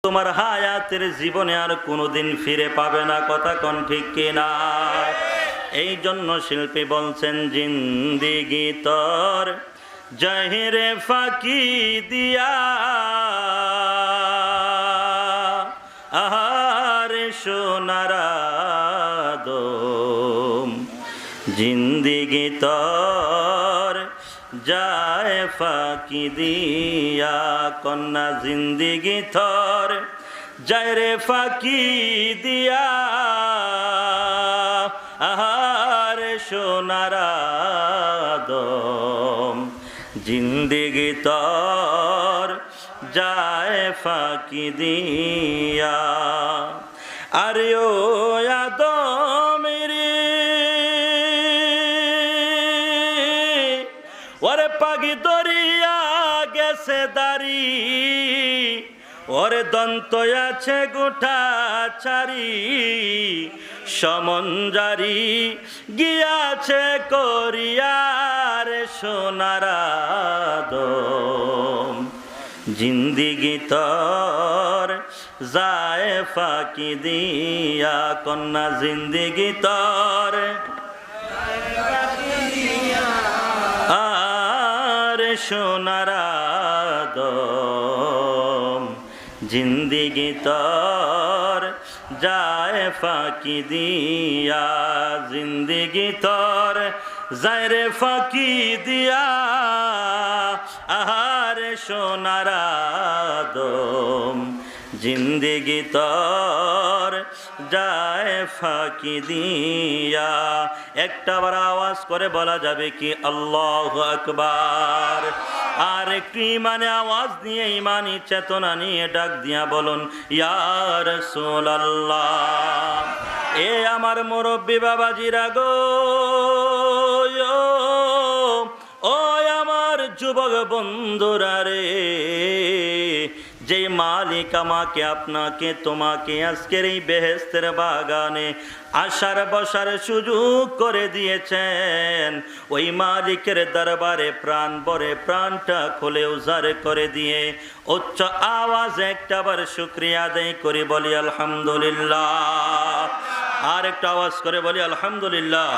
তোমার হায়াতের জীবনে আর কোনোদিন ফিরে পাবে না। কথা কোন ঠিক কিনা? এই জন্য শিল্পী বলছেন, জিন্দিগি তোর জহিরে ফাঁকি দিয়া, আহারে সোনার আদম, জিন্দিগি তোর যায় ফাঁকি দিয়া। কন্যা জিন্দিগি তোর যায় রে ফাঁকি দিয়া, আহারে সোনার আদম, জিন্দিগি তোর যায় ফাঁকি দিয়া। আরে ও আদম রে, ওরে পাগি দরিয়া গেছে দাড়ি, ওরে দন্ত আছে গোটা চারি, সমঞ্জারি গিয়াছে করিয়ার সোনার আদম, জিন্দিগি তোর যায় ফাঁকি দিয়া। কন্যা জিন্দিগি তোর আরে সোনার আদম, জিন্দিগি তোর যায় ফাঁকি দিয়া। জিন্দিগি তোর যায় রে ফাঁকি দিয়া, আহারে সোনার আদম, জিন্দিগি তোর যায় ফাঁকি দিয়া। একটাবার আওয়াজ করে বলা যাবে কি আল্লাহু আকবার? আর একটু ইমানে আওয়াজ নিয়ে, ইমানি চেতনা নিয়ে ডাক দিয়া বলুন, ইয়া রাসূলুল্লাহ। এ আমার মুরব্বী বাবাজিরা গো, ও আমার যুবক বন্ধুরা রে, যে মালিক আমাকে, আপনাকে, তোমাকে আজকের এই বেহেশতের বাগানে আসার বসার সুযোগ করে দিয়েছেন, ওই মালিকের দরবারে প্রাণ ভরে প্রাণটা খুলে উজাড় করে দিয়ে উচ্চ আওয়াজে একটাবার শুকরিয়া আদায় করি, বলি আলহামদুলিল্লাহ। আর একটা আওয়াজ করে বলি আলহামদুলিল্লাহ।